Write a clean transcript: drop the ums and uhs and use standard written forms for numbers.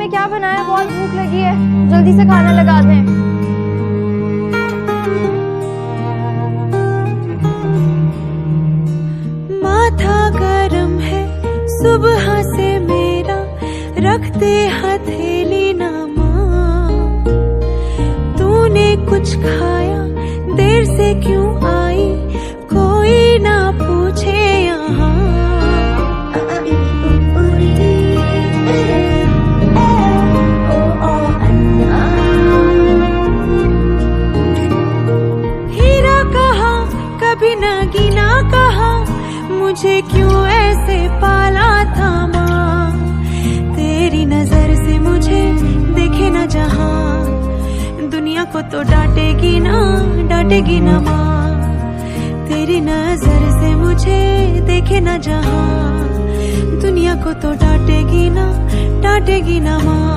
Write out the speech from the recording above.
में क्या बनाया है? बहुत भूख लगी है, जल्दी से खाना लगा दें। माथा गरम है सुबह से मेरा, रखते हथेली ना मां। तूने कुछ खाया, देर से क्यों आई, कोई ना पूछे यहाँ। हीरा कहा कभी न गिना कहा, मुझे क्यों ऐसे पाला था माँ। तेरी नजर से मुझे देखे न जहां, दुनिया को तो डांटेगी ना माँ। तेरी नजर से मुझे देखे न जहां, दुनिया को तो डांटेगी ना माँ।